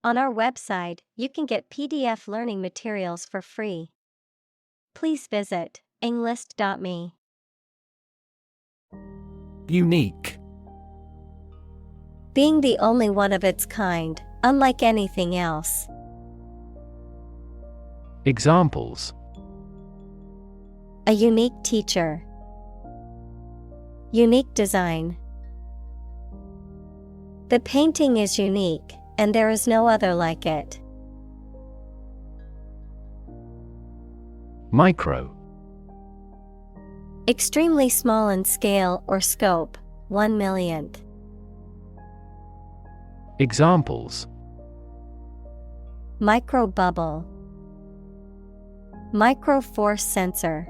On our website, you can get PDF learning materials for free. Please visit englist.me. Unique. Being the only one of its kind, unlike anything else. Examples: A unique teacher. Unique design. The painting is unique, and there is no other like it. Micro. Extremely small in scale or scope, 1/1,000,000th. Examples: Microbubble. Microforce sensor.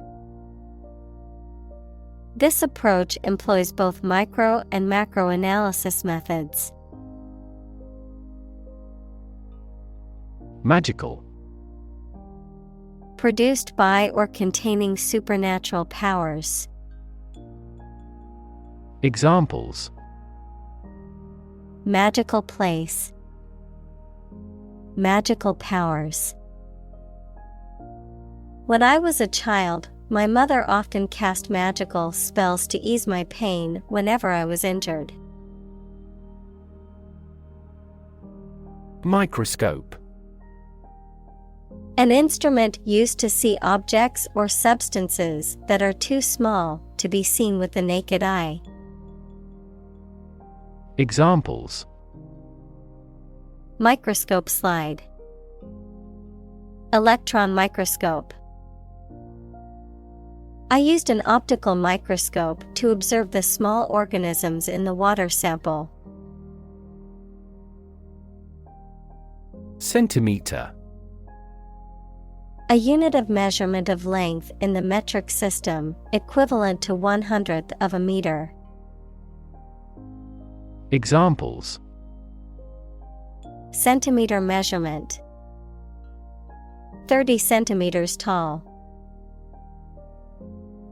This approach employs both micro and macro analysis methods. Magical. Produced by or containing supernatural powers. Examples: Magical place. Magical powers. When I was a child, my mother often cast magical spells to ease my pain whenever I was injured. Microscope. An instrument used to see objects or substances that are too small to be seen with the naked eye. Examples: Microscope slide. Electron microscope. I used an optical microscope to observe the small organisms in the water sample. Centimeter. A unit of measurement of length in the metric system, equivalent to 1/100th of a meter. Examples: Centimeter measurement. 30 centimeters tall.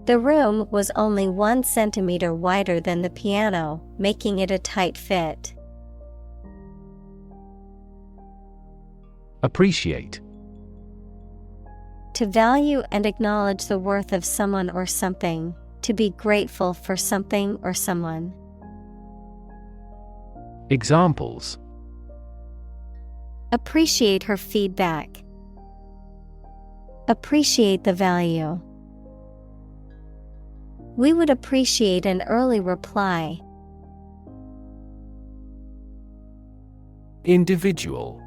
The room was only 1 centimeter wider than the piano, making it a tight fit. Appreciate. To value and acknowledge the worth of someone or something, to be grateful for something or someone. Examples: Appreciate her feedback. Appreciate the value. We would appreciate an early reply. Individual.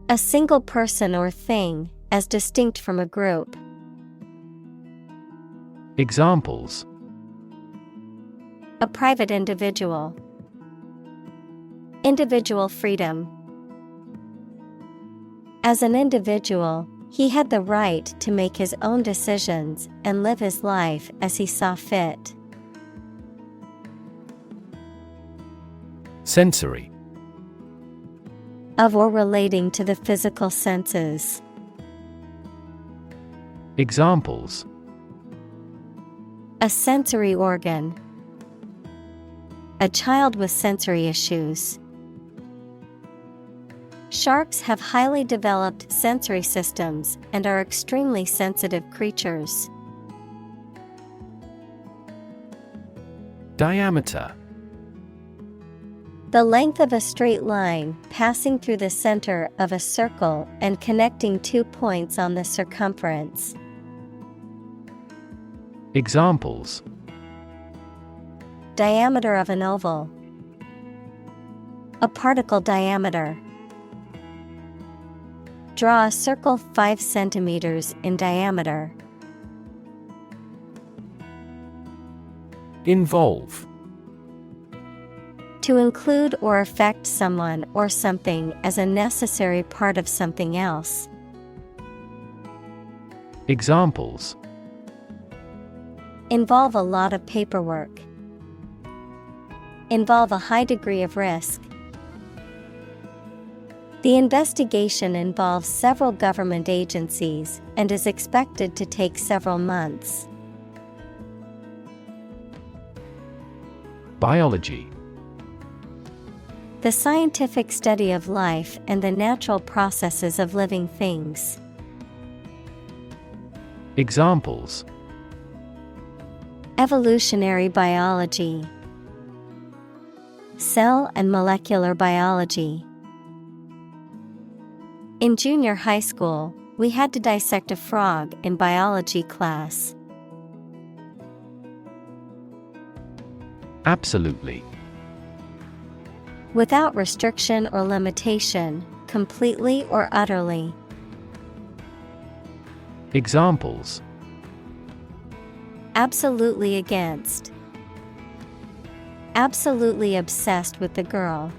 A single person or thing, as distinct from a group. Examples: A private individual. Individual freedom. As an individual, he had the right to make his own decisions and live his life as he saw fit. Sensory. Of or relating to the physical senses. Examples: A sensory organ. A child with sensory issues. Sharks have highly developed sensory systems and are extremely sensitive creatures. Diameter. The length of a straight line passing through the center of a circle and connecting 2 points on the circumference. Examples: Diameter of an oval. A particle diameter. Draw a circle 5 centimeters in diameter. Involve. To include or affect someone or something as a necessary part of something else. Examples: Involve a lot of paperwork. Involve a high degree of risk. The investigation involves several government agencies and is expected to take several months. Biology. The scientific study of life and the natural processes of living things. Examples: Evolutionary biology, cell and molecular biology. In junior high school, we had to dissect a frog in biology class. Absolutely. Without restriction or limitation, completely or utterly. Examples: Absolutely against. Absolutely obsessed with the girl.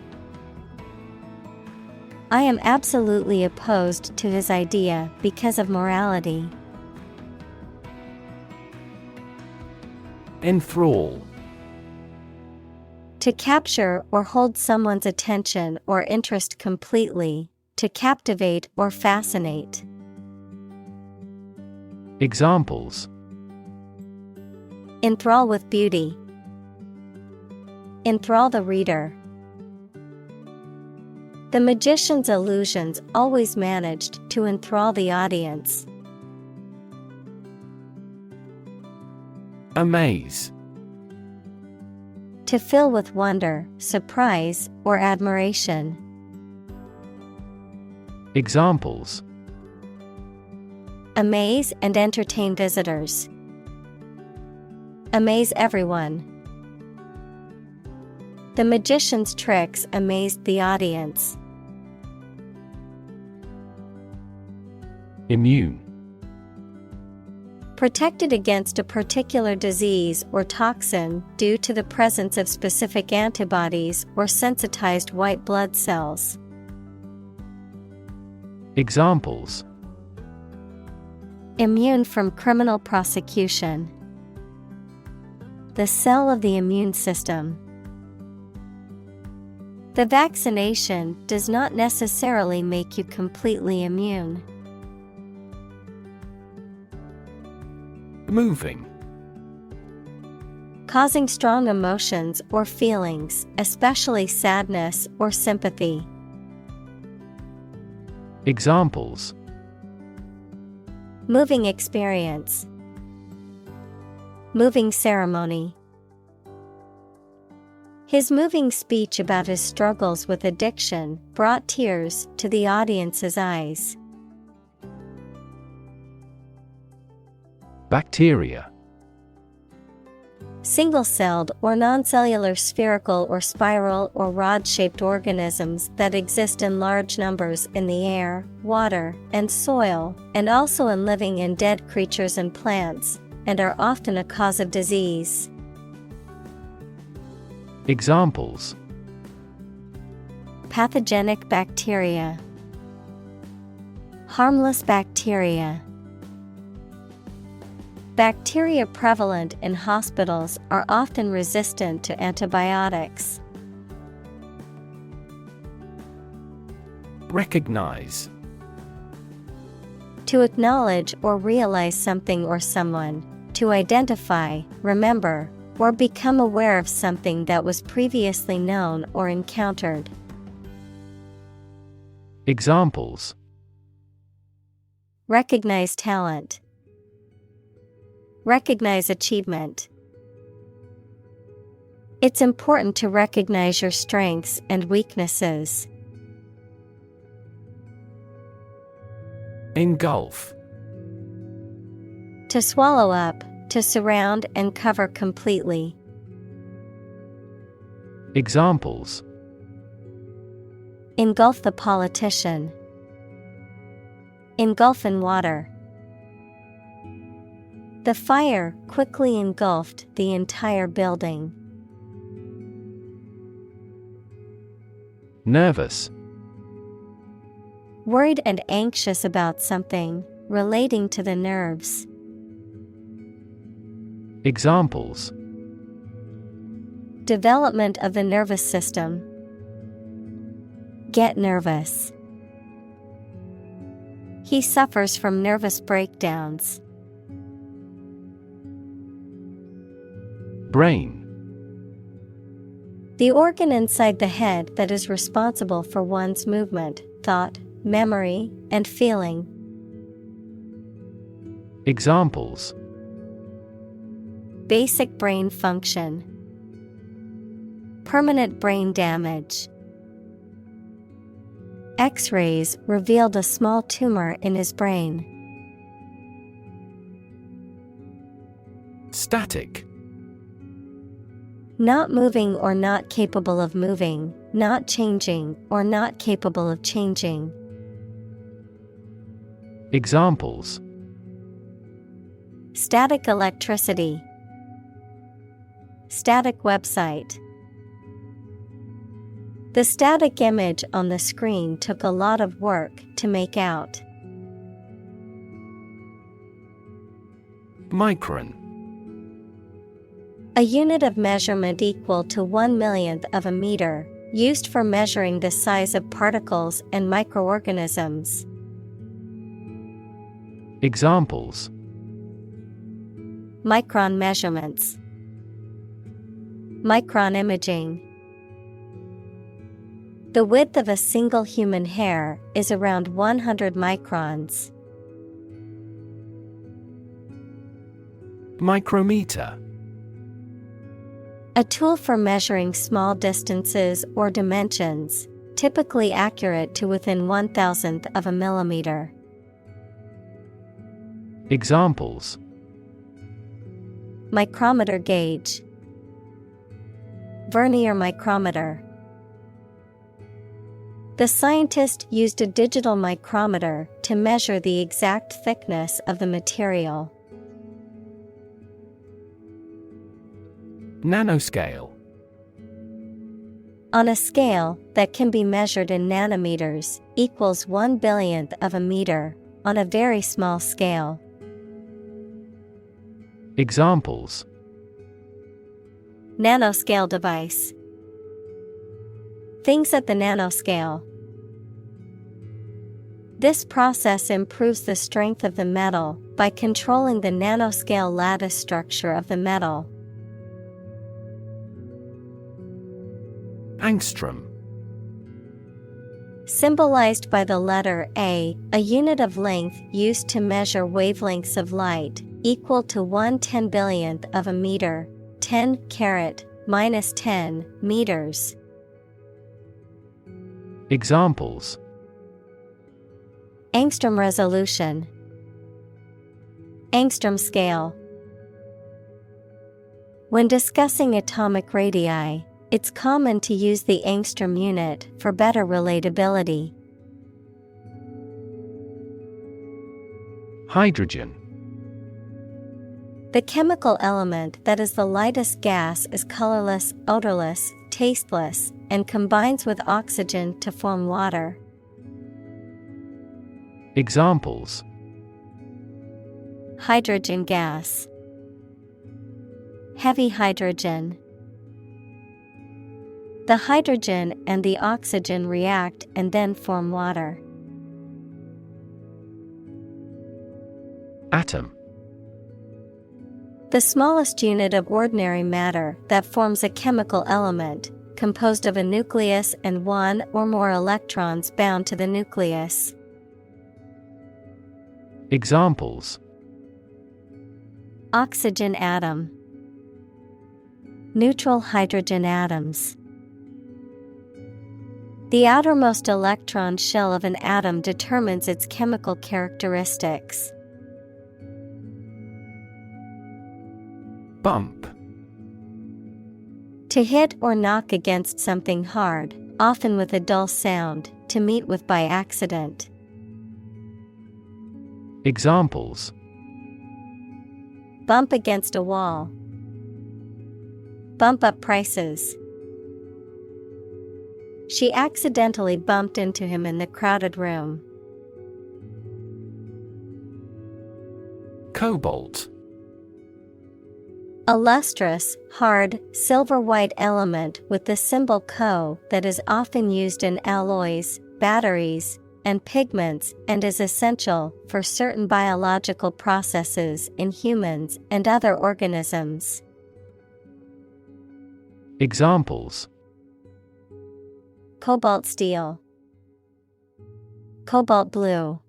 I am absolutely opposed to his idea because of morality. Enthrall. To capture or hold someone's attention or interest completely, to captivate or fascinate. Examples: Enthrall with beauty. Enthrall the reader. The magician's illusions always managed to enthrall the audience. Amaze. To fill with wonder, surprise, or admiration. Examples: Amaze and entertain visitors. Amaze everyone. The magician's tricks amazed the audience. Immune. Protected against a particular disease or toxin due to the presence of specific antibodies or sensitized white blood cells. Examples: Immune from criminal prosecution. The cell of the immune system. The vaccination does not necessarily make you completely immune. Moving. Causing strong emotions or feelings, especially sadness or sympathy. Examples: Moving experience. Moving ceremony. His moving speech about his struggles with addiction brought tears to the audience's eyes. Bacteria. Single-celled or non-cellular spherical or spiral or rod-shaped organisms that exist in large numbers in the air, water, and soil, and also in living and dead creatures and plants, and are often a cause of disease. Examples: Pathogenic bacteria. Harmless bacteria. Bacteria prevalent in hospitals are often resistant to antibiotics. Recognize. To acknowledge or realize something or someone, to identify, remember, or become aware of something that was previously known or encountered. Examples: Recognize talent. Recognize achievement. It's important to recognize your strengths and weaknesses. Engulf. To swallow up, to surround and cover completely. Examples: Engulf the politician. Engulf in water. The fire quickly engulfed the entire building. Nervous. Worried and anxious about something, relating to the nerves. Examples: Development of the nervous system. Get nervous. He suffers from nervous breakdowns. The organ inside the head that is responsible for one's movement, thought, memory, and feeling. Examples: Basic brain function. Permanent brain damage. X-rays revealed a small tumor in his brain. Static. Not moving or not capable of moving, not changing or not capable of changing. Examples: Static electricity. Static website. The static image on the screen took a lot of work to make out. Micron. A unit of measurement equal to 1/1,000,000th of a meter, used for measuring the size of particles and microorganisms. Examples: Micron measurements. Micron imaging. The width of a single human hair is around 100 microns. Micrometer. A tool for measuring small distances or dimensions, typically accurate to within 1,000th of a millimeter. Examples: Micrometer gauge. Vernier micrometer. The scientist used a digital micrometer to measure the exact thickness of the material. Nanoscale. On a scale that can be measured in nanometers, equals 1/1000,000th of a meter, on a very small scale. Examples: Nanoscale device. Things at the nanoscale. This process improves the strength of the metal by controlling the nanoscale lattice structure of the metal. Angstrom. Symbolized by the letter A, a unit of length used to measure wavelengths of light, equal to 1/10,000,000,000th of a meter, 10⁻⁻10 meters. Examples: Angstrom resolution. Angstrom scale. When discussing atomic radii, it's common to use the angstrom unit for better relatability. Hydrogen. The chemical element that is the lightest gas is colorless, odorless, tasteless, and combines with oxygen to form water. Examples: Hydrogen gas. Heavy hydrogen. The hydrogen and the oxygen react and then form water. Atom. The smallest unit of ordinary matter that forms a chemical element, composed of a nucleus and one or more electrons bound to the nucleus. Examples: Oxygen atom. Neutral hydrogen atoms. The outermost electron shell of an atom determines its chemical characteristics. Bump. To hit or knock against something hard, often with a dull sound, to meet with by accident. Examples: Bump against a wall. Bump up prices. She accidentally bumped into him in the crowded room. Cobalt. A lustrous, hard, silver-white element with the symbol Co that is often used in alloys, batteries, and pigments and is essential for certain biological processes in humans and other organisms. Examples: Cobalt steel. Cobalt blue.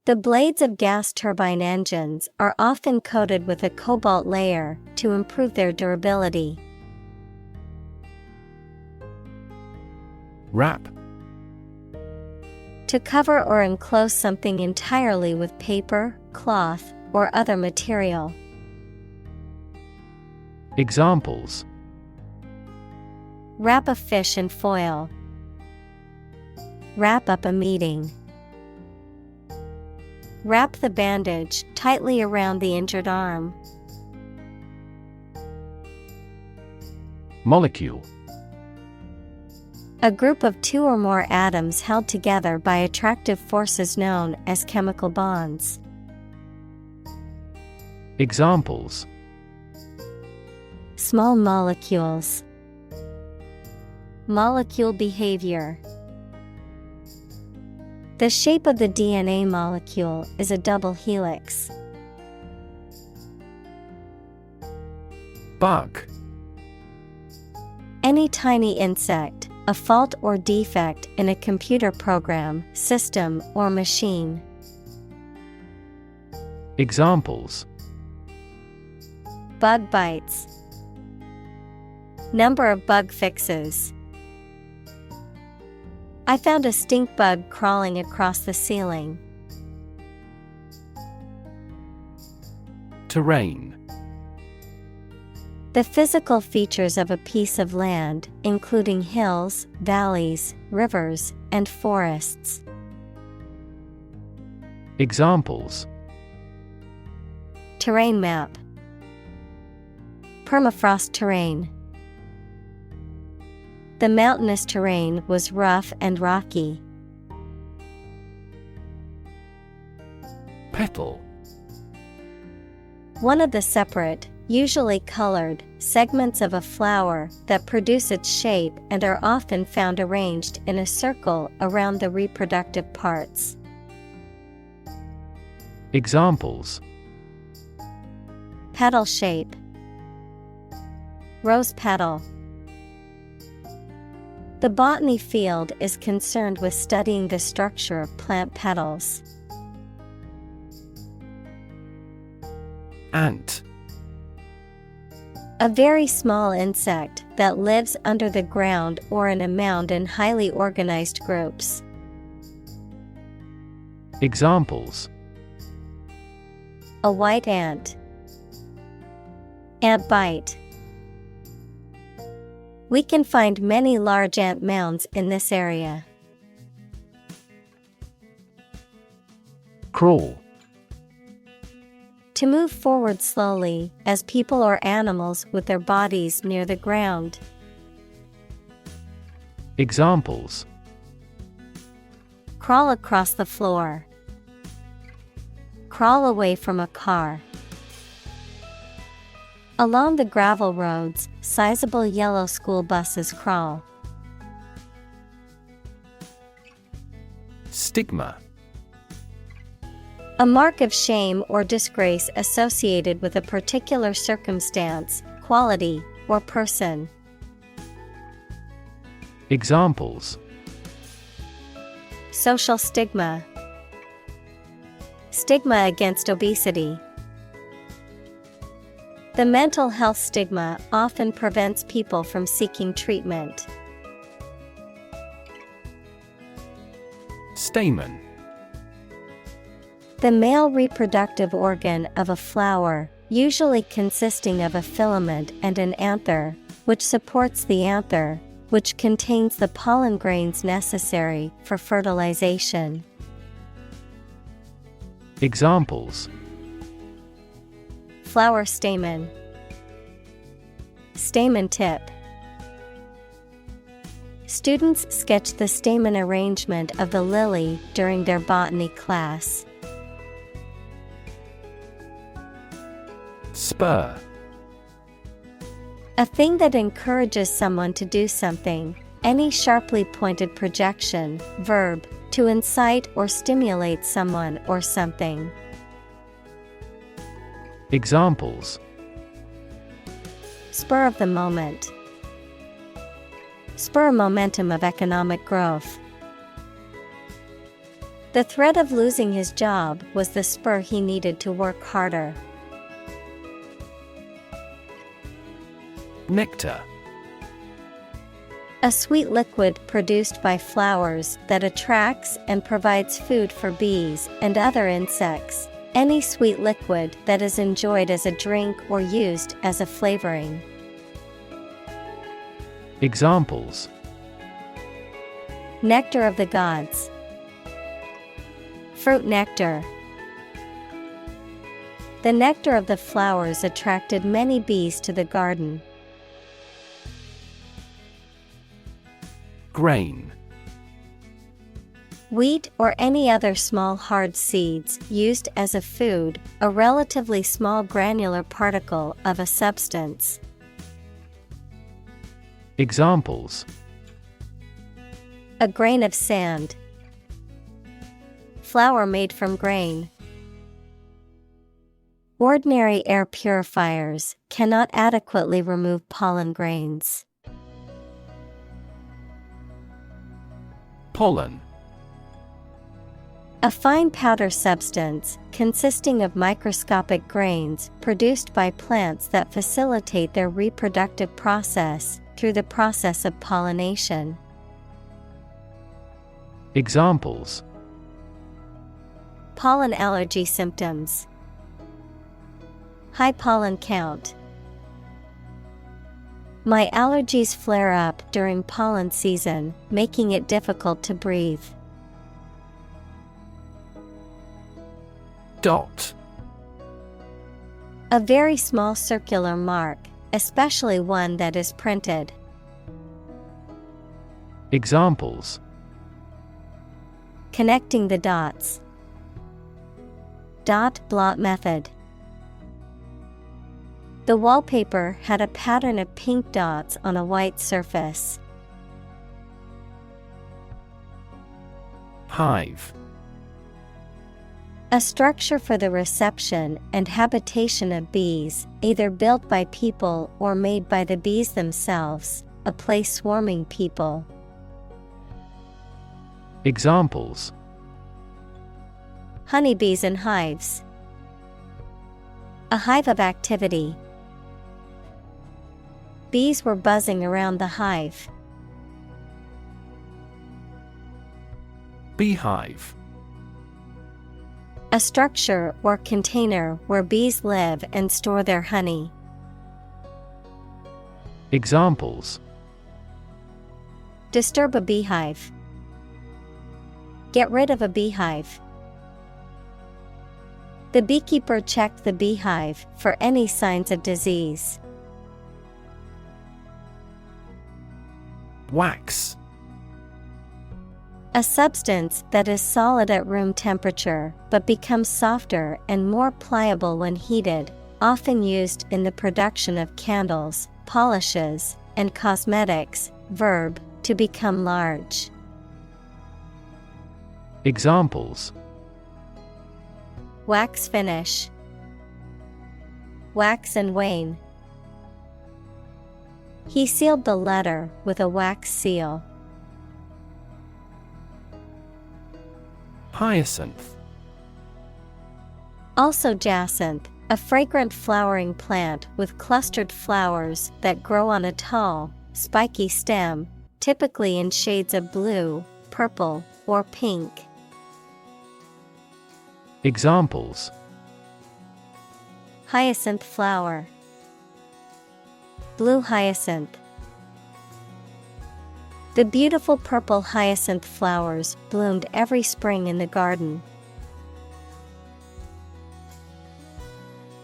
The blades of gas turbine engines are often coated with a cobalt layer to improve their durability. Wrap. To cover or enclose something entirely with paper, cloth, or other material. Examples: Wrap a fish in foil. Wrap up a meeting. Wrap the bandage tightly around the injured arm. Molecule. A group of two or more atoms held together by attractive forces known as chemical bonds. Examples: Small molecules. Molecule behavior. The shape of the DNA molecule is a double helix. Bug. Any tiny insect, a fault or defect in a computer program, system, or machine. Examples: Bug bites. Number of bug fixes. I found a stink bug crawling across the ceiling. Terrain. The physical features of a piece of land, including hills, valleys, rivers, and forests. Examples: Terrain map. Permafrost terrain. The mountainous terrain was rough and rocky. Petal. One of the separate, usually colored, segments of a flower that produce its shape and are often found arranged in a circle around the reproductive parts. Examples: Petal shape. Rose petal. The botany field is concerned with studying the structure of plant petals. Ant. A very small insect that lives under the ground or in a mound in highly organized groups. Examples: A white ant. Ant bite. We can find many large ant mounds in this area. Crawl. To move forward slowly, as people or animals with their bodies near the ground. Examples: Crawl across the floor. Crawl away from a car. Along the gravel roads, sizable yellow school buses crawl. Stigma. A mark of shame or disgrace associated with a particular circumstance, quality, or person. Examples: Social stigma. Stigma against obesity. The mental health stigma often prevents people from seeking treatment. Stamen. The male reproductive organ of a flower, usually consisting of a filament and an anther, which supports the anther, which contains the pollen grains necessary for fertilization. Examples: Flower stamen. Stamen tip. Students sketch the stamen arrangement of the lily during their botany class. Spur. A thing that encourages someone to do something. Any sharply pointed projection, verb, to incite or stimulate someone or something. Examples: Spur of the moment. spur momentum of economic growth. The threat of losing his job was the spur he needed to work harder. Nectar. A sweet liquid produced by flowers that attracts and provides food for bees and other insects. Any sweet liquid that is enjoyed as a drink or used as a flavoring. Examples: Nectar of the gods. Fruit nectar. The nectar of the flowers attracted many bees to the garden. Grain. Wheat or any other small hard seeds used as a food, a relatively small granular particle of a substance. Examples: A grain of sand. Flour made from grain. Ordinary air purifiers cannot adequately remove pollen grains. Pollen. A fine powder substance consisting of microscopic grains produced by plants that facilitate their reproductive process through the process of pollination. Examples: Pollen allergy symptoms. High pollen count. My allergies flare up during pollen season, making it difficult to breathe. Dot. A very small circular mark, especially one that is printed. Examples: Connecting the dots. Dot blot method. The wallpaper had a pattern of pink dots on a white surface. Hive. A structure for the reception and habitation of bees, either built by people or made by the bees themselves, a place swarming people. Examples: Honeybees in hives. A hive of activity. Bees were buzzing around the hive. Beehive. A structure or container where bees live and store their honey. Examples: Disturb a beehive. Get rid of a beehive. The beekeeper checked the beehive for any signs of disease. Wax. A substance that is solid at room temperature but becomes softer and more pliable when heated, often used in the production of candles, polishes, and cosmetics. Verb, to become large. Examples: Wax finish. Wax and wane. He sealed the letter with a wax seal. Hyacinth. Also jacinth, a fragrant flowering plant with clustered flowers that grow on a tall, spiky stem, typically in shades of blue, purple, or pink. Examples: Hyacinth flower. Blue hyacinth. The beautiful purple hyacinth flowers bloomed every spring in the garden.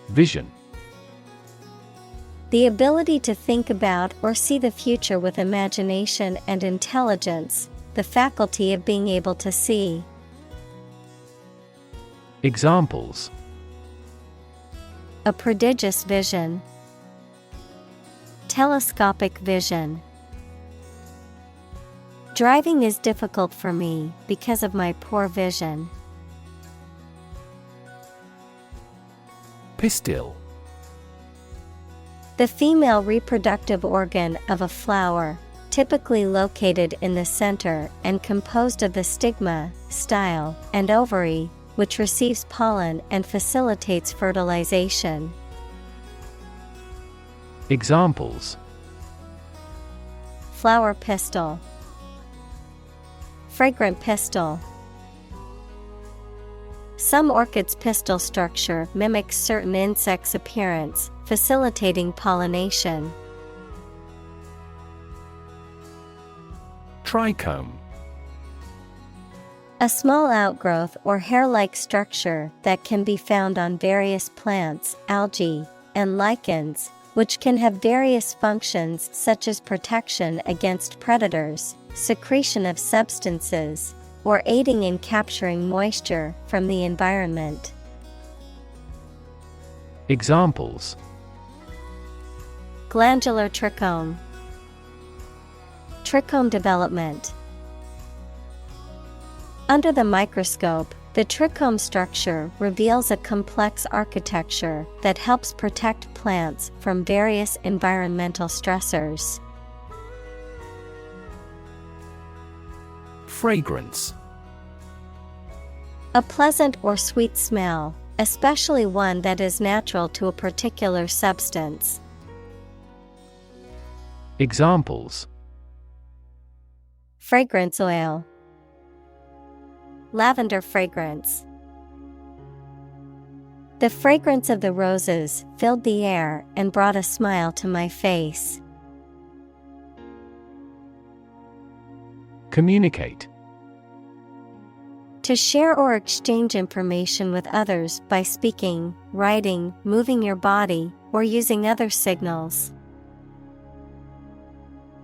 Vision. The ability to think about or see the future with imagination and intelligence, the faculty of being able to see. Examples: A prodigious vision. Telescopic vision. Driving is difficult for me because of my poor vision. Pistil. The female reproductive organ of a flower, typically located in the center and composed of the stigma, style, and ovary, which receives pollen and facilitates fertilization. Examples: Flower pistil, fragrant pistil. Some orchids' pistil structure mimics certain insects' appearance, facilitating pollination. Trichome. A small outgrowth or hair-like structure that can be found on various plants, algae, and lichens, which can have various functions such as protection against predators, secretion of substances, or aiding in capturing moisture from the environment. Examples: Glandular trichome, trichome development. Under the microscope, the trichome structure reveals a complex architecture that helps protect plants from various environmental stressors. Fragrance. A pleasant or sweet smell, especially one that is natural to a particular substance. Examples: Fragrance oil, lavender fragrance. The fragrance of the roses filled the air and brought a smile to my face. Communicate. To share or exchange information with others by speaking, writing, moving your body, or using other signals.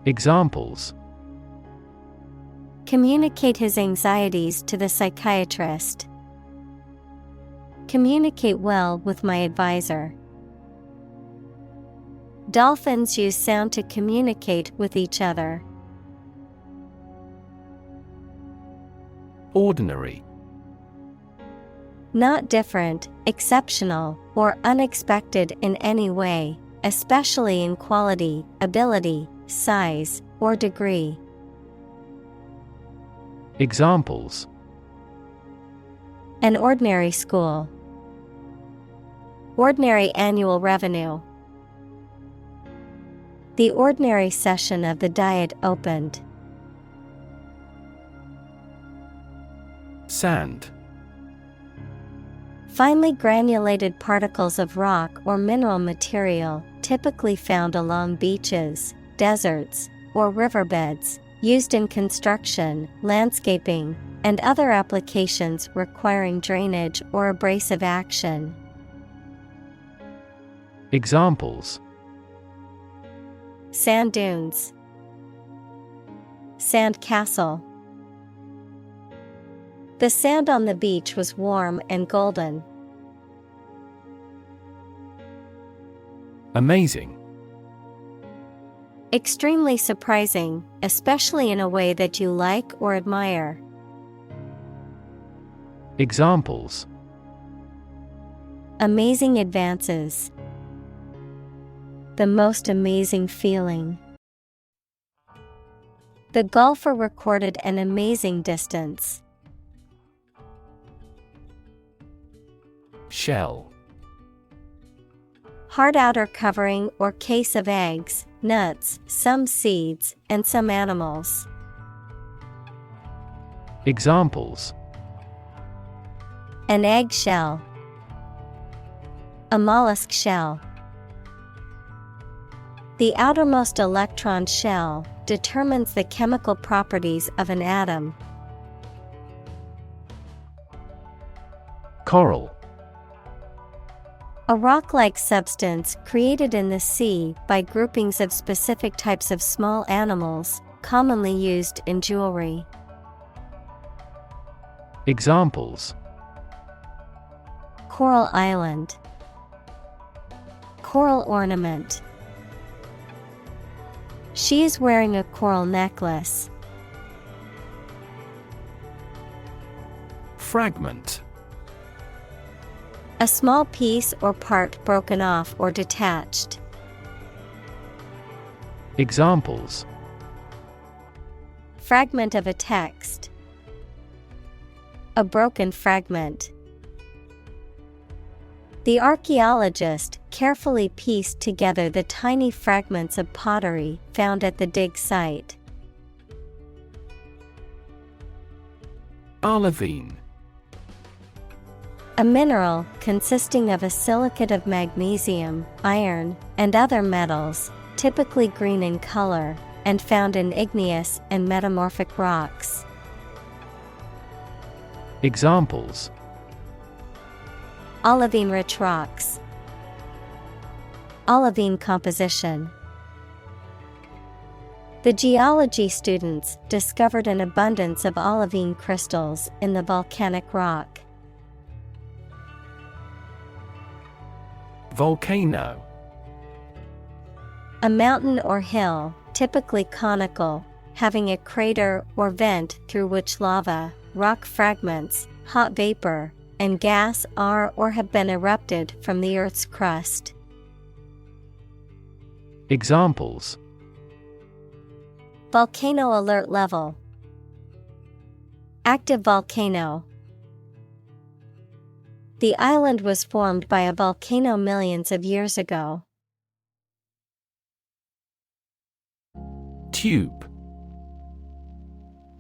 Examples: Communicate his anxieties to the psychiatrist. Communicate well with my advisor. Dolphins use sound to communicate with each other. Ordinary. Not different, exceptional, or unexpected in any way, especially in quality, ability, size, or degree. Examples: An ordinary school. Ordinary annual revenue. The ordinary session of the Diet opened. Sand. Finely granulated particles of rock or mineral material, typically found along beaches, deserts, or riverbeds, used in construction, landscaping, and other applications requiring drainage or abrasive action. Examples: Sand dunes, sand castle. The sand on the beach was warm and golden. Amazing. Extremely surprising, especially in a way that you like or admire. Examples: Amazing advances. The most amazing feeling. The golfer recorded an amazing distance. Shell. Hard outer covering or case of eggs, nuts, some seeds, and some animals. Examples: An egg shell. A mollusk shell. The outermost electron shell determines the chemical properties of an atom. Coral. A rock-like substance created in the sea by groupings of specific types of small animals, commonly used in jewelry. Examples: Coral island. Coral ornament. She is wearing a coral necklace. Fragment. A small piece or part broken off or detached. Examples: Fragment of a text. A broken fragment. The archaeologist carefully pieced together the tiny fragments of pottery found at the dig site. Olivine. A mineral consisting of a silicate of magnesium, iron, and other metals, typically green in color, and found in igneous and metamorphic rocks. Examples: Olivine-rich rocks. Olivine composition. The geology students discovered an abundance of olivine crystals in the volcanic rock. Volcano. A mountain or hill, typically conical, having a crater or vent through which lava, rock fragments, hot vapor, and gas are or have been erupted from the Earth's crust. Examples: Volcano alert level. Active volcano. The island was formed by a volcano millions of years ago. Tube.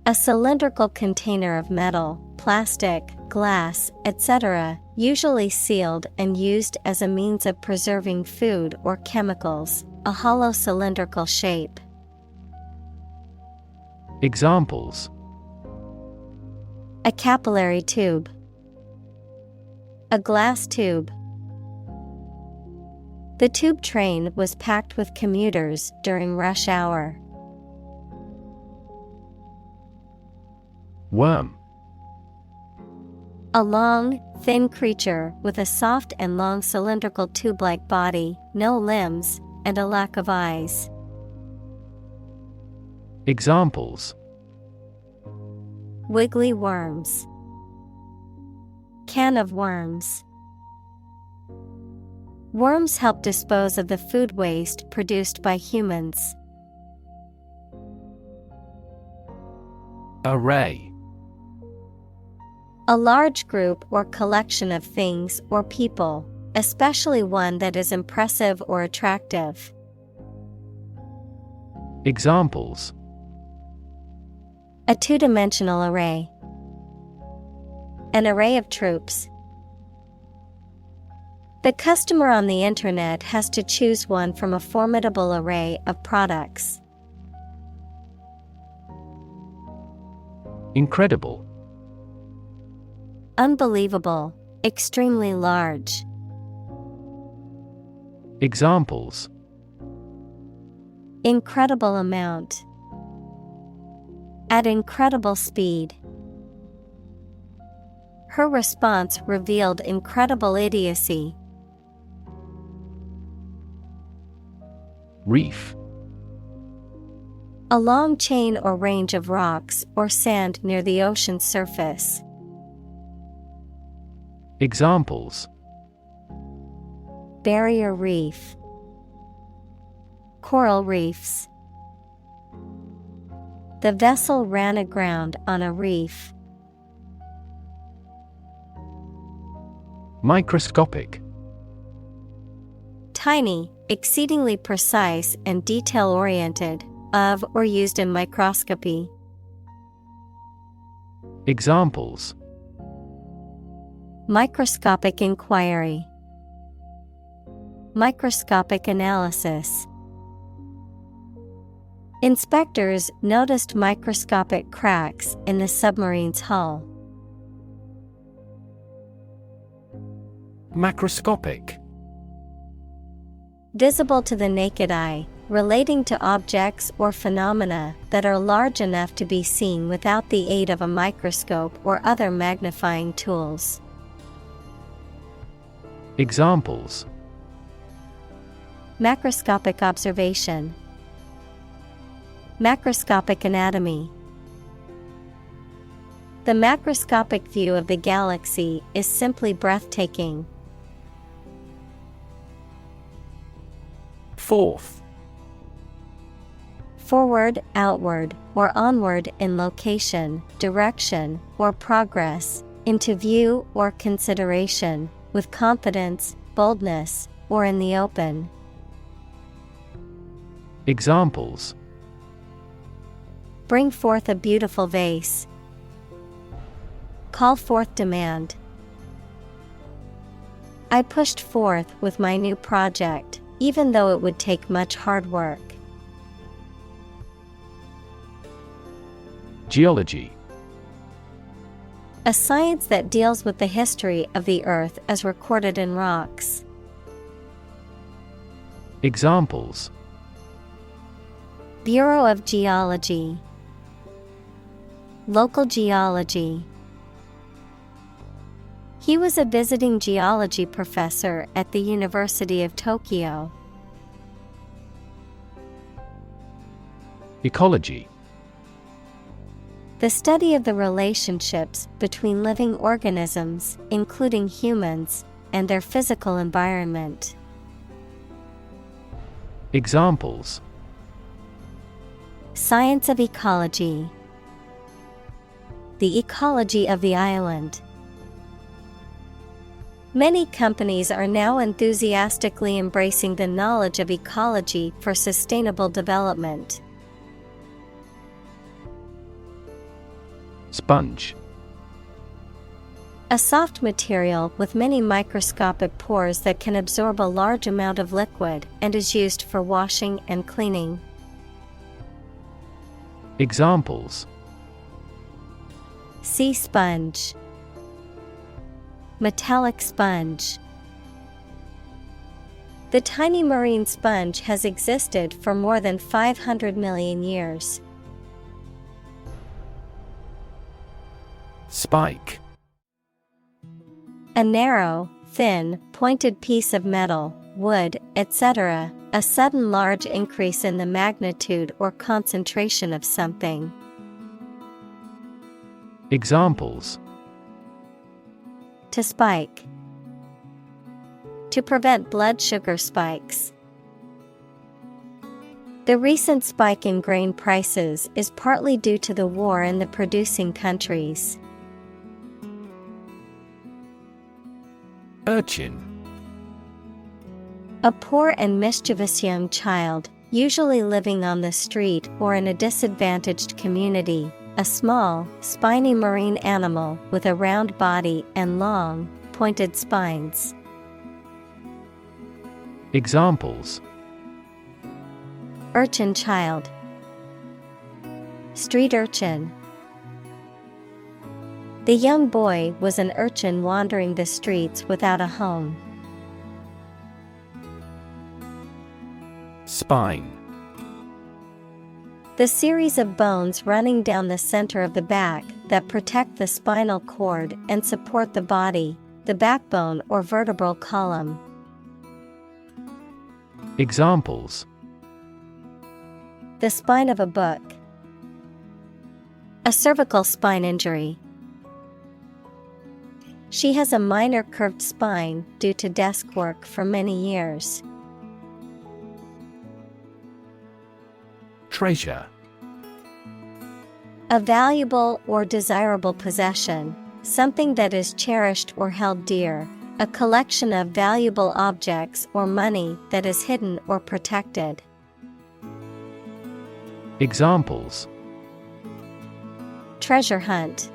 A cylindrical container of metal, plastic, glass, etc., usually sealed and used as a means of preserving food or chemicals, a hollow cylindrical shape. Examples: A capillary tube. A glass tube. The tube train was packed with commuters during rush hour. Worm. A long, thin creature with a soft and long cylindrical tube-like body, no limbs, and a lack of eyes. Examples: Wiggly worms. Can of worms. Worms help dispose of the food waste produced by humans. Array. A large group or collection of things or people, especially one that is impressive or attractive. Examples: A two-dimensional array. An array of troops. The customer on the internet has to choose one from a formidable array of products. Incredible. Unbelievable, extremely large. Examples: Incredible amount. At incredible speed. Her response revealed incredible idiocy. Reef. A long chain or range of rocks or sand near the ocean's surface. Examples: Barrier reef. Coral reefs. The vessel ran aground on a reef. Microscopic. Tiny, exceedingly precise and detail-oriented, of or used in microscopy. Examples: Microscopic inquiry. Microscopic analysis. Inspectors noticed microscopic cracks in the submarine's hull. Macroscopic. Visible to the naked eye, relating to objects or phenomena that are large enough to be seen without the aid of a microscope or other magnifying tools. Examples: Macroscopic observation. Macroscopic anatomy. The macroscopic view of the galaxy is simply breathtaking. Fourth. forward, outward, or onward in location, direction, or progress, into view or consideration, with confidence, boldness, or in the open. Examples: Bring forth a beautiful vase. Call forth demand. I pushed forth with my new project, even though it would take much hard work. Geology. A science that deals with the history of the earth as recorded in rocks. Examples: Bureau of Geology, Local geology. He was a visiting geology professor at the University of Tokyo. Ecology. The study of the relationships between living organisms, including humans, and their physical environment. Examples: Science of ecology. The ecology of the island. Many companies are now enthusiastically embracing the knowledge of ecology for sustainable development. Sponge. A soft material with many microscopic pores that can absorb a large amount of liquid and is used for washing and cleaning. Examples: Sea sponge. Metallic sponge. The tiny marine sponge has existed for more than 500 million years. Spike. A narrow, thin, pointed piece of metal, wood, etc., a sudden large increase in the magnitude or concentration of something. Examples: To spike. To prevent blood sugar spikes. The recent spike in grain prices is partly due to the war in the producing countries. Urchin. A poor and mischievous young child, usually living on the street or in a disadvantaged community, a small, spiny marine animal with a round body and long, pointed spines. Examples: Urchin child. Street urchin. The young boy was an urchin wandering the streets without a home. Spine. The series of bones running down the center of the back that protect the spinal cord and support the body, the backbone or vertebral column. Examples: The spine of a book. A cervical spine injury. She has a minor curved spine due to desk work for many years. Treasure. A valuable or desirable possession, something that is cherished or held dear, a collection of valuable objects or money that is hidden or protected. Examples: Treasure hunt.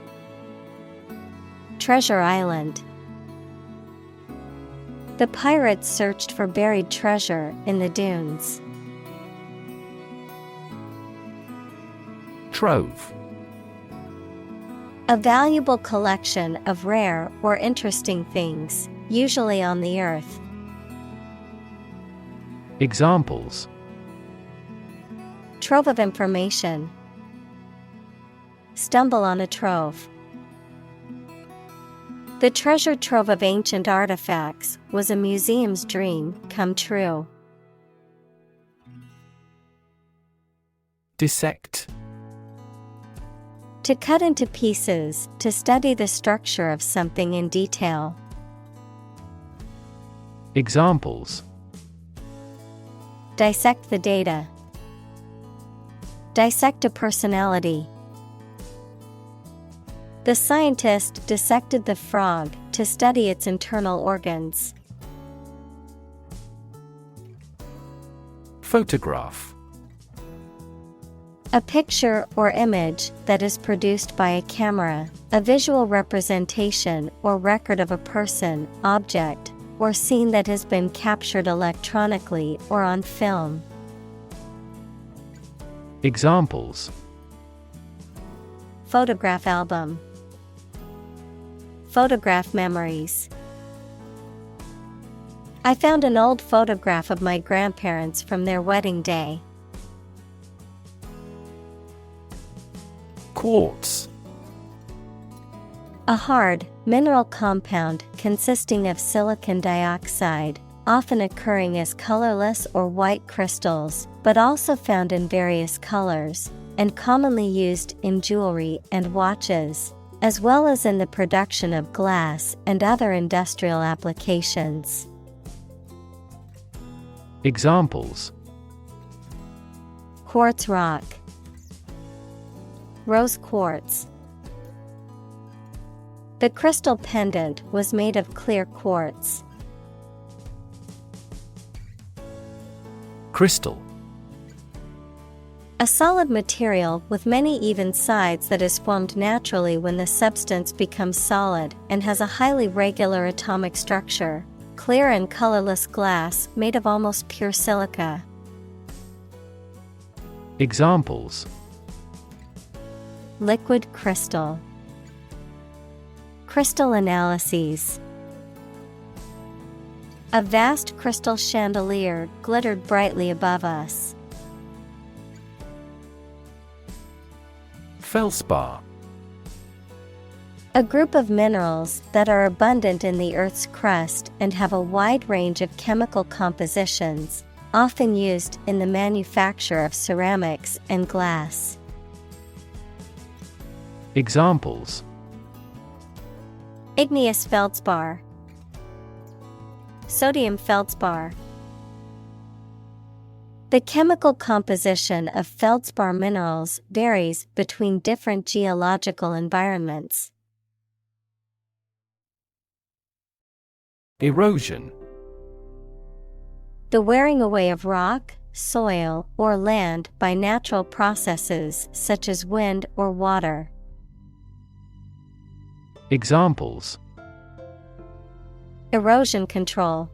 Treasure Island. The pirates searched for buried treasure in the dunes. Trove. A valuable collection of rare or interesting things, usually on the earth. Examples: Trove of information. Stumble on a trove. The treasure trove of ancient artifacts was a museum's dream come true. Dissect. To cut into pieces, to study the structure of something in detail. Examples: Dissect the data. Dissect a personality. The scientist dissected the frog to study its internal organs. Photograph. A picture or image that is produced by a camera, a visual representation or record of a person, object, or scene that has been captured electronically or on film. Examples: Photograph album. Photograph memories. I found an old photograph of my grandparents from their wedding day. Quartz. A hard, mineral compound consisting of silicon dioxide, often occurring as colorless or white crystals, but also found in various colors, and commonly used in jewelry and watches, as well as in the production of glass and other industrial applications. Examples: Quartz rock. Rose quartz. The crystal pendant was made of clear quartz. Crystal. A solid material with many even sides that is formed naturally when the substance becomes solid and has a highly regular atomic structure. Clear and colorless glass made of almost pure silica. Examples: Liquid crystal. Crystal analyses. A vast crystal chandelier glittered brightly above us. Feldspar. A group of minerals that are abundant in the Earth's crust and have a wide range of chemical compositions, often used in the manufacture of ceramics and glass. Examples: Igneous feldspar. Sodium feldspar. The chemical composition of feldspar minerals varies between different geological environments. Erosion. The wearing away of rock, soil, or land by natural processes such as wind or water. Examples: Erosion control.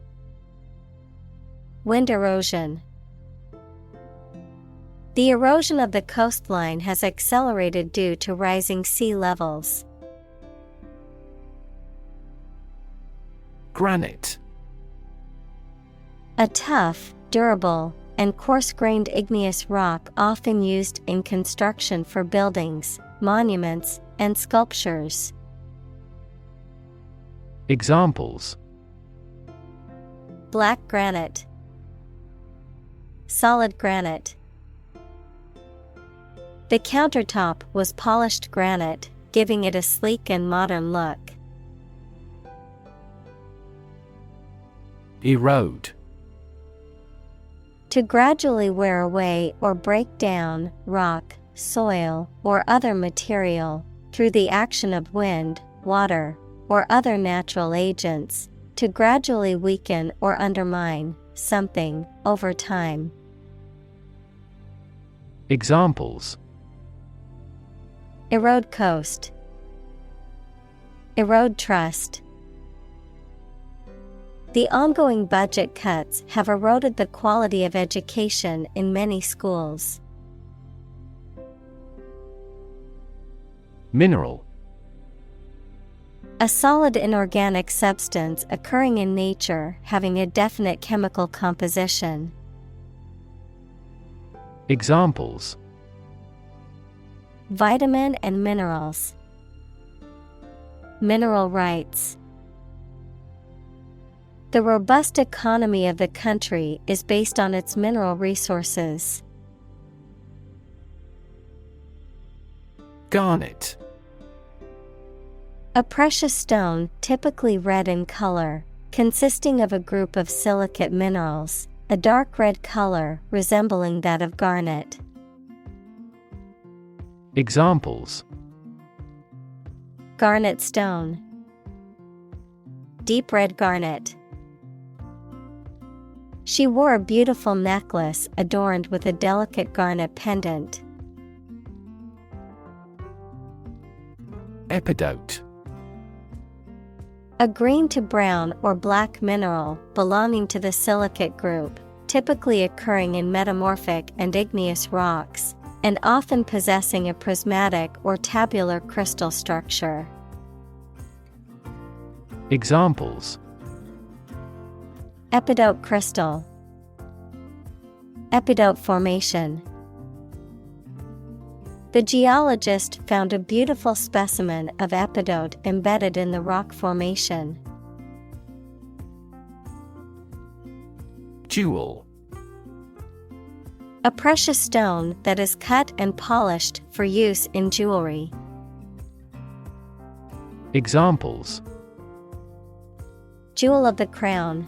Wind erosion. The erosion of the coastline has accelerated due to rising sea levels. Granite. A tough, durable, and coarse-grained igneous rock often used in construction for buildings, monuments, and sculptures. Examples: Black granite. Solid granite. The countertop was polished granite, giving it a sleek and modern look. Erode. To gradually wear away or break down rock, soil, or other material through the action of wind, water, or other natural agents, to gradually weaken or undermine something over time. Examples: Erode coast. Erode trust. The ongoing budget cuts have eroded the quality of education in many schools. Mineral. A solid inorganic substance occurring in nature having a definite chemical composition. Examples: Vitamin and minerals. Mineral rights. The robust economy of the country is based on its mineral resources. Garnet. A precious stone typically red in color, consisting of a group of silicate minerals, a dark red color resembling that of garnet. Examples: garnet stone, deep red garnet. She wore a beautiful necklace adorned with a delicate garnet pendant. Epidote. A green to brown or black mineral belonging to the silicate group, typically occurring in metamorphic and igneous rocks, and often possessing a prismatic or tabular crystal structure. Examples: epidote crystal, epidote formation. The geologist found a beautiful specimen of epidote embedded in the rock formation. Jewel. A precious stone that is cut and polished for use in jewelry. Examples: jewel of the crown,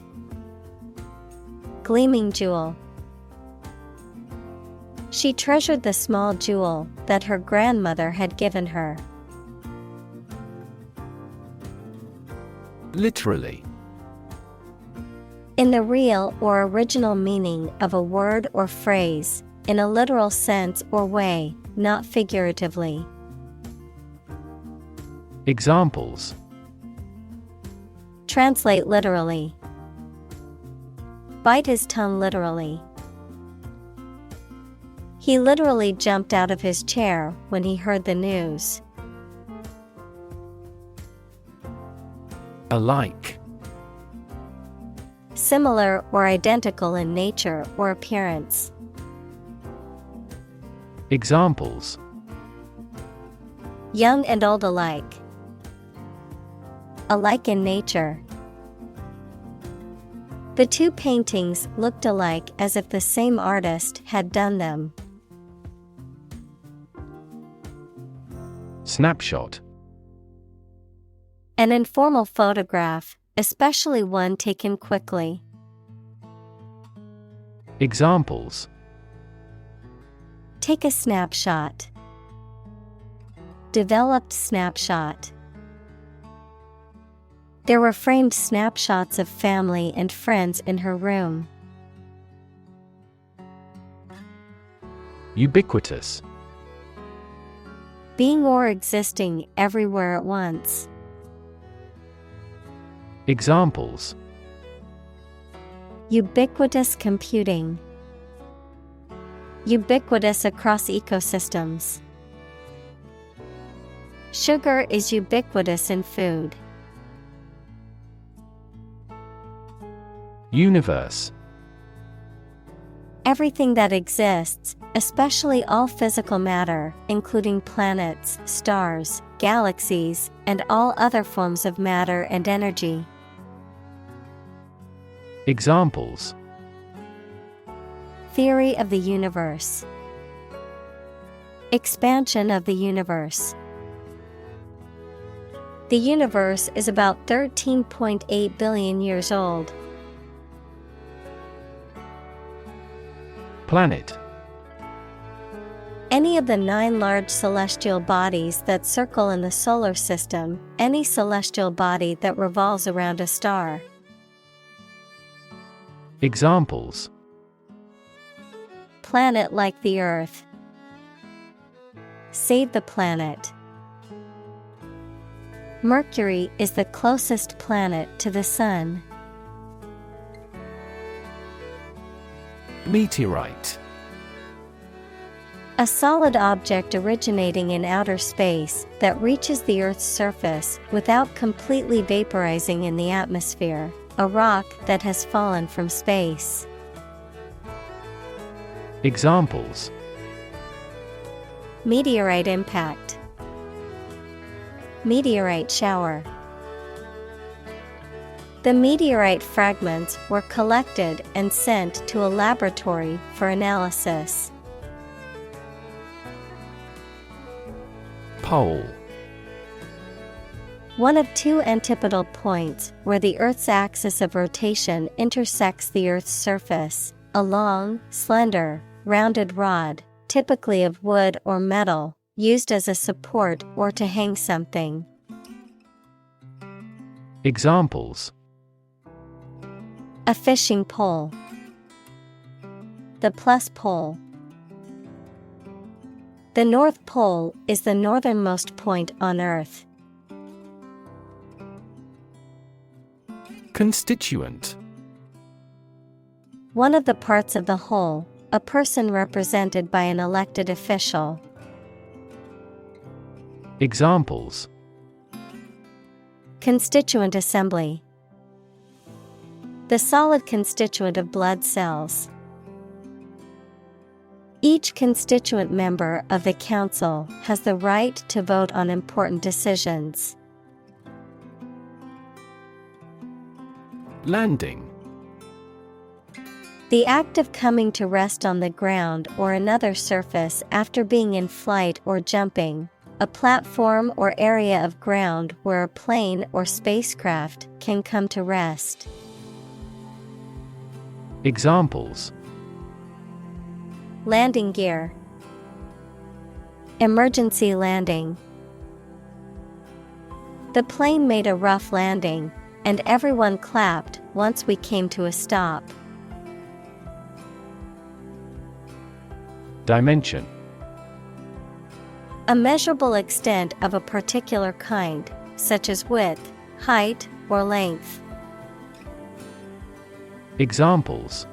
gleaming jewel. She treasured the small jewel that her grandmother had given her. Literally. In the real or original meaning of a word or phrase, in a literal sense or way, not figuratively. Examples: translate literally, bite his tongue literally. He literally jumped out of his chair when he heard the news. Alike. Similar or identical in nature or appearance. Examples: young and old alike. Alike in nature. The two paintings looked alike as if the same artist had done them. Snapshot. An informal photograph, especially one taken quickly. Examples: take a snapshot. Developed snapshot. There were framed snapshots of family and friends in her room. Ubiquitous. Being or existing everywhere at once. Examples: ubiquitous computing. Ubiquitous across ecosystems. Sugar is ubiquitous in food. Universe. Everything that exists, especially all physical matter, including planets, stars, galaxies, and all other forms of matter and energy. Examples: theory of the universe. Expansion of the universe. The universe is about 13.8 billion years old. Planet. Any of the 9 large celestial bodies that circle in the solar system, any celestial body that revolves around a star. Examples: planet like the Earth. Save the planet. Mercury is the closest planet to the Sun. Meteorite. A solid object originating in outer space that reaches the Earth's surface without completely vaporizing in the atmosphere. A rock that has fallen from space. Examples: meteorite impact. Meteorite shower. The meteorite fragments were collected and sent to a laboratory for analysis. Pole. One of 2 antipodal points where the Earth's axis of rotation intersects the Earth's surface. A long, slender, rounded rod, typically of wood or metal, used as a support or to hang something. Examples: A fishing pole. The plus pole. The North Pole is the northernmost point on Earth. Constituent. One of the parts of the whole, a person represented by an elected official. Examples: Constituent assembly. The solid constituent of blood cells. Each constituent member of the council has the right to vote on important decisions. Landing. The act of coming to rest on the ground or another surface after being in flight or jumping, a platform or area of ground where a plane or spacecraft can come to rest. Examples: Landing gear. Emergency landing. The plane made a rough landing, and everyone clapped once we came to a stop. Dimension. A measurable extent of a particular kind, such as width, height, or length. Examples: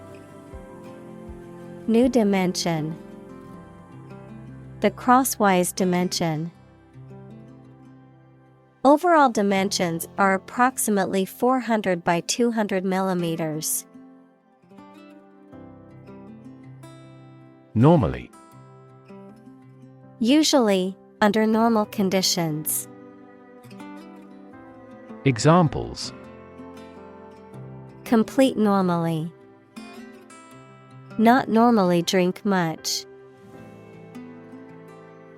New dimension. The crosswise dimension. Overall dimensions are approximately 400 by 200 millimeters. Normally. Usually, under normal conditions. Examples: Complete normally. Not normally drink much.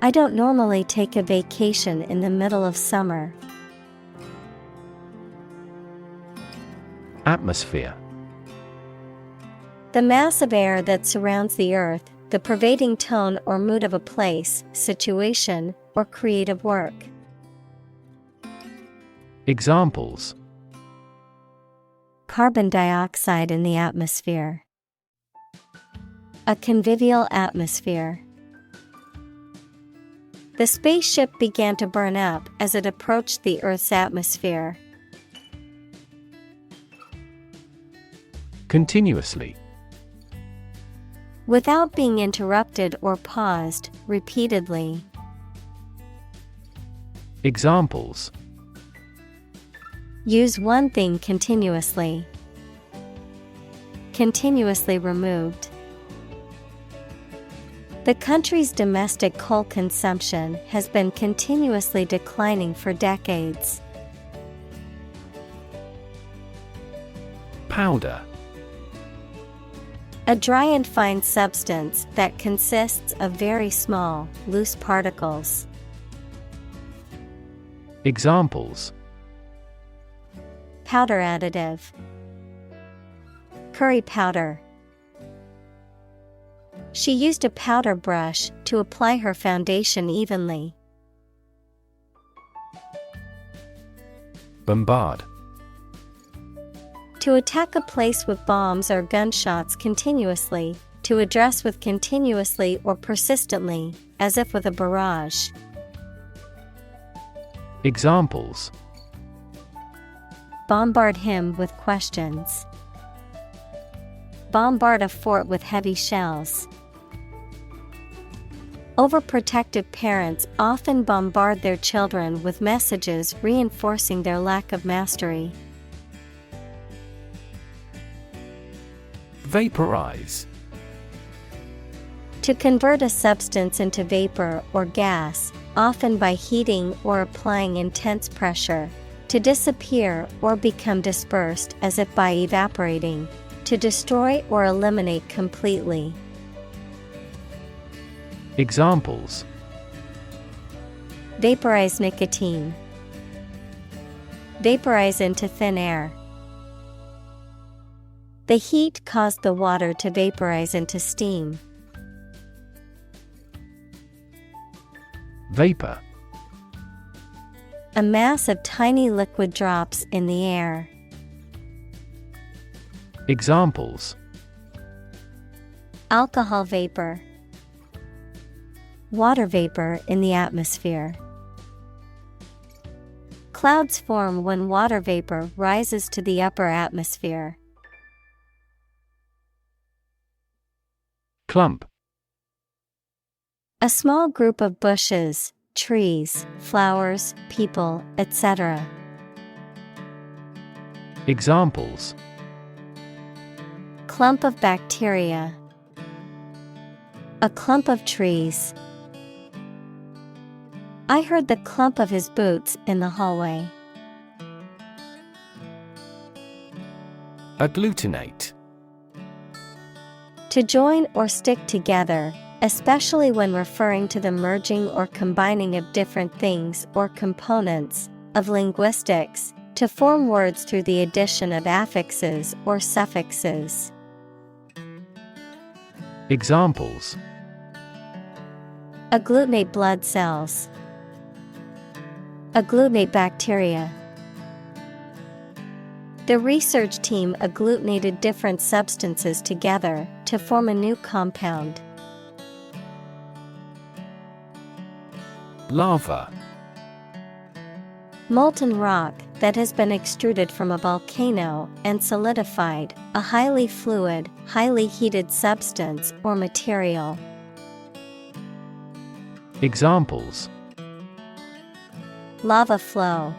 I don't normally take a vacation in the middle of summer. Atmosphere. The mass of air that surrounds the Earth, the pervading tone or mood of a place, situation, or creative work. Examples: Carbon dioxide in the atmosphere. A convivial atmosphere. The spaceship began to burn up as it approached the Earth's atmosphere. Continuously. Without being interrupted or paused, repeatedly. Examples: Use one thing continuously. Continuously removed. The country's domestic coal consumption has been continuously declining for decades. Powder. A dry and fine substance that consists of very small, loose particles. Examples: Powder additive. Curry powder. She used a powder brush to apply her foundation evenly. Bombard. To attack a place with bombs or gunshots continuously, to address with continuously or persistently, as if with a barrage. Examples: Bombard him with questions. Bombard a fort with heavy shells. Overprotective parents often bombard their children with messages reinforcing their lack of mastery. Vaporize. To convert a substance into vapor or gas, often by heating or applying intense pressure. To disappear or become dispersed as if by evaporating. To destroy or eliminate completely. Examples: Vaporize nicotine. Vaporize into thin air. The heat caused the water to vaporize into steam. Vapor. A mass of tiny liquid drops in the air. Examples: Alcohol vapor. Water vapor in the atmosphere. Clouds form when water vapor rises to the upper atmosphere. Clump. A small group of bushes, trees, flowers, people, etc. Examples: Clump of bacteria. A clump of trees. I heard the clump of his boots in the hallway. Agglutinate. To join or stick together, especially when referring to the merging or combining of different things or components of linguistics, to form words through the addition of affixes or suffixes. Examples: Agglutinate blood cells. Agglutinate bacteria. The research team agglutinated different substances together to form a new compound. Lava. Molten rock that has been extruded from a volcano and solidified, a highly fluid, highly heated substance or material. Examples: Lava flow.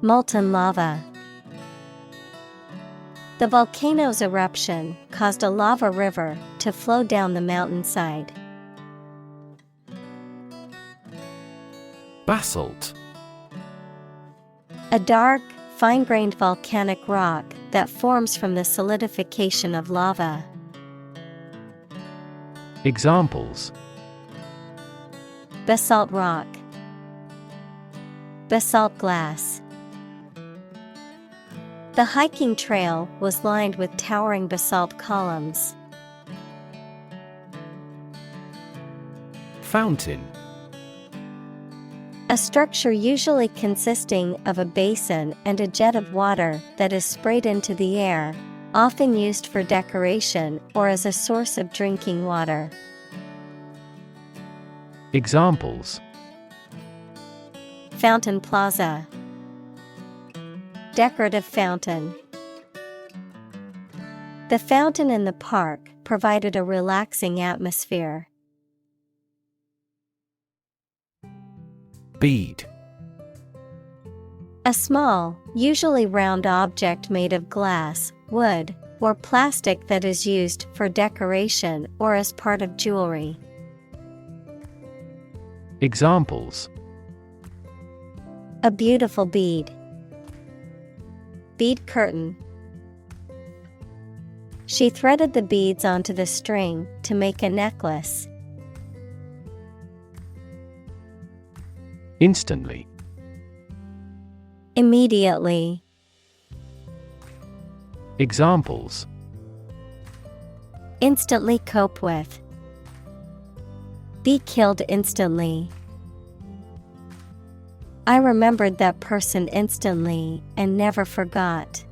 Molten lava. The volcano's eruption caused a lava river to flow down the mountainside. Basalt. A dark, fine-grained volcanic rock that forms from the solidification of lava. Examples: Basalt rock. Basalt glass. The hiking trail was lined with towering basalt columns. Fountain. A structure usually consisting of a basin and a jet of water that is sprayed into the air, often used for decoration or as a source of drinking water. Examples: Fountain plaza. Decorative fountain. The fountain in the park provided a relaxing atmosphere. Bead. A small, usually round object made of glass, wood, or plastic that is used for decoration or as part of jewelry. Examples: A beautiful bead. Bead curtain. She threaded the beads onto the string to make a necklace. Instantly. Immediately. Examples: Instantly cope with. Be killed instantly. I remembered that person instantly and never forgot.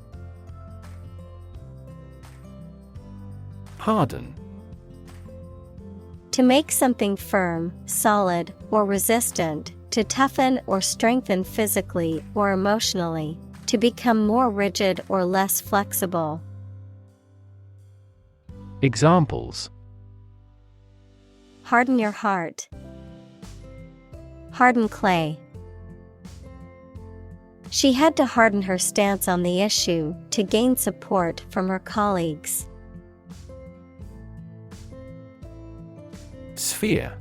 Harden. To make something firm, solid, or resistant, to toughen or strengthen physically or emotionally, to become more rigid or less flexible. Examples: Harden your heart. Harden clay. She had to harden her stance on the issue to gain support from her colleagues. Sphere.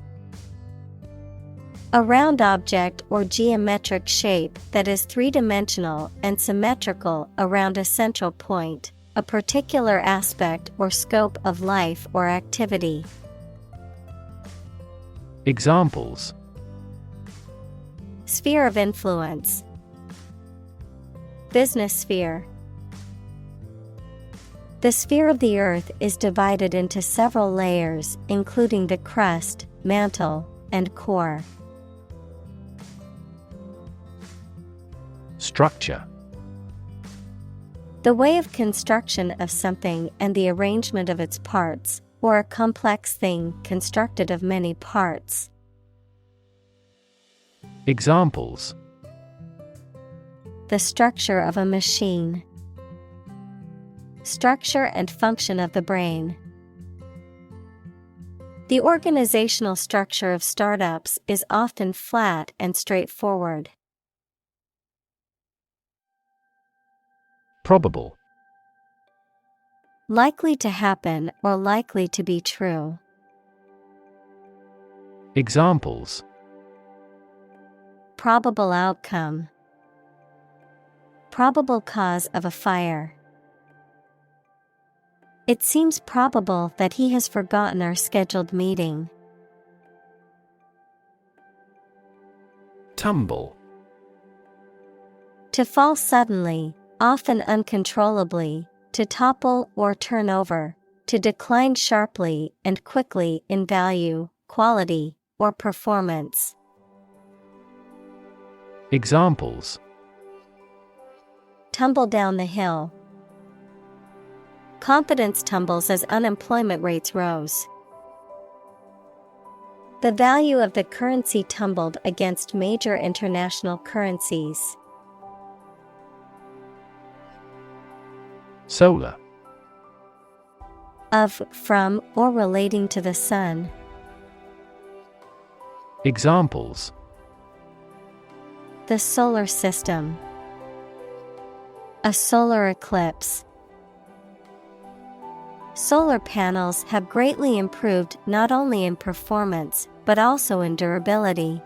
A round object or geometric shape that is three-dimensional and symmetrical around a central point, a particular aspect or scope of life or activity. Examples: Sphere of influence. Business sphere. The sphere of the Earth is divided into several layers, including the crust, mantle, and core. Structure. The way of construction of something and the arrangement of its parts, or a complex thing constructed of many parts. Examples: The structure of a machine. Structure and function of the brain. The organizational structure of startups is often flat and straightforward. Probable. Likely to happen or likely to be true. Examples: Probable outcome. Probable cause of a fire. It seems probable that he has forgotten our scheduled meeting. Tumble. To fall suddenly, often uncontrollably, to topple or turn over, to decline sharply and quickly in value, quality, or performance. Examples: Tumble down the hill. Confidence tumbles as unemployment rates rose. The value of the currency tumbled against major international currencies. Solar. Of, from, or relating to the sun. Examples: The solar system. A solar eclipse. Solar panels have greatly improved not only in performance, but also in durability.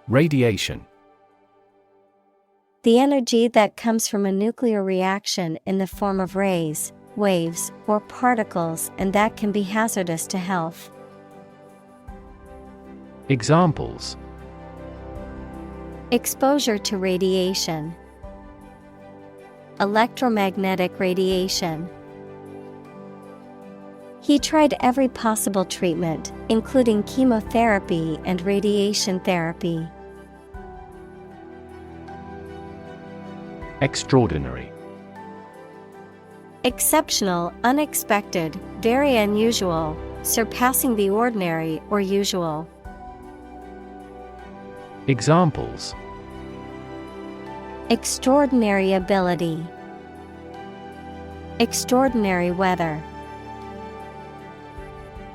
Radiation. The energy that comes from a nuclear reaction in the form of rays, waves, or particles, and that can be hazardous to health. Examples: Exposure to radiation. Electromagnetic radiation. He tried every possible treatment, including chemotherapy and radiation therapy. Extraordinary. Exceptional, unexpected, very unusual, surpassing the ordinary or usual. Examples: Extraordinary ability. Extraordinary weather.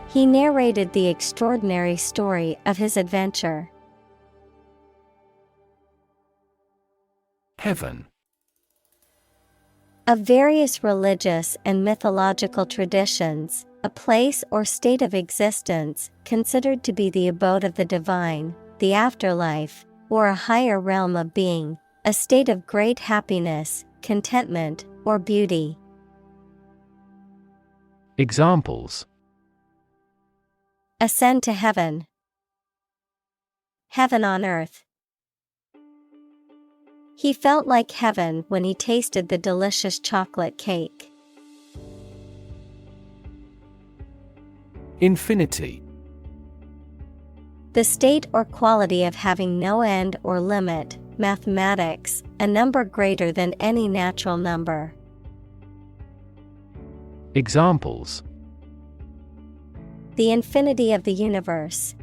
He narrated the extraordinary story of his adventure. Heaven. Of various religious and mythological traditions, a place or state of existence considered to be the abode of the divine, the afterlife, or a higher realm of being, a state of great happiness, contentment, or beauty. Examples: Ascend to heaven. Heaven on earth. He felt like heaven when he tasted the delicious chocolate cake. Infinity. The state or quality of having no end or limit. Mathematics, a number greater than any natural number. Examples: The infinity of the universe.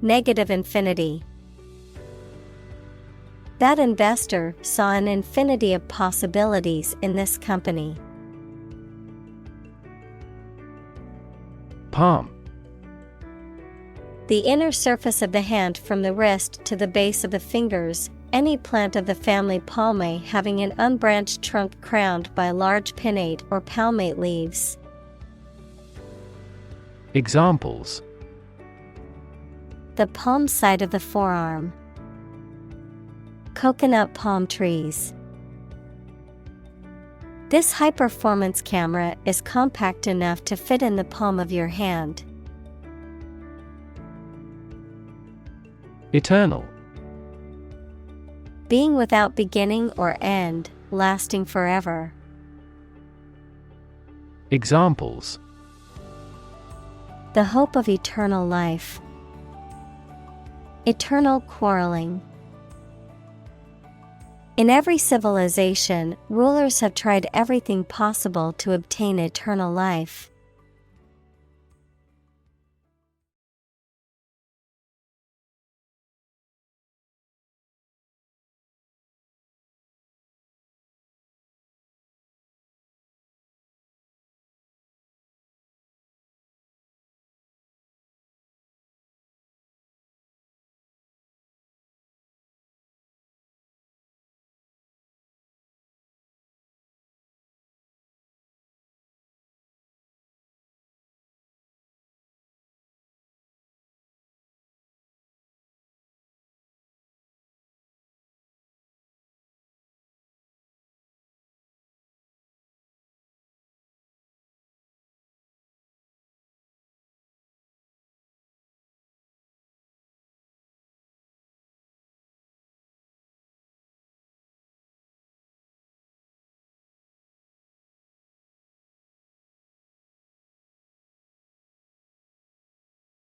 Negative infinity. That investor saw an infinity of possibilities in this company. Palm. The inner surface of the hand from the wrist to the base of the fingers, any plant of the family Palmae having an unbranched trunk crowned by large pinnate or palmate leaves. Examples: The palm side of the forearm. Coconut palm trees. This high-performance camera is compact enough to fit in the palm of your hand. Eternal. Being without beginning or end, lasting forever. Examples: The hope of eternal life. Eternal quarreling. In every civilization, rulers have tried everything possible to obtain eternal life.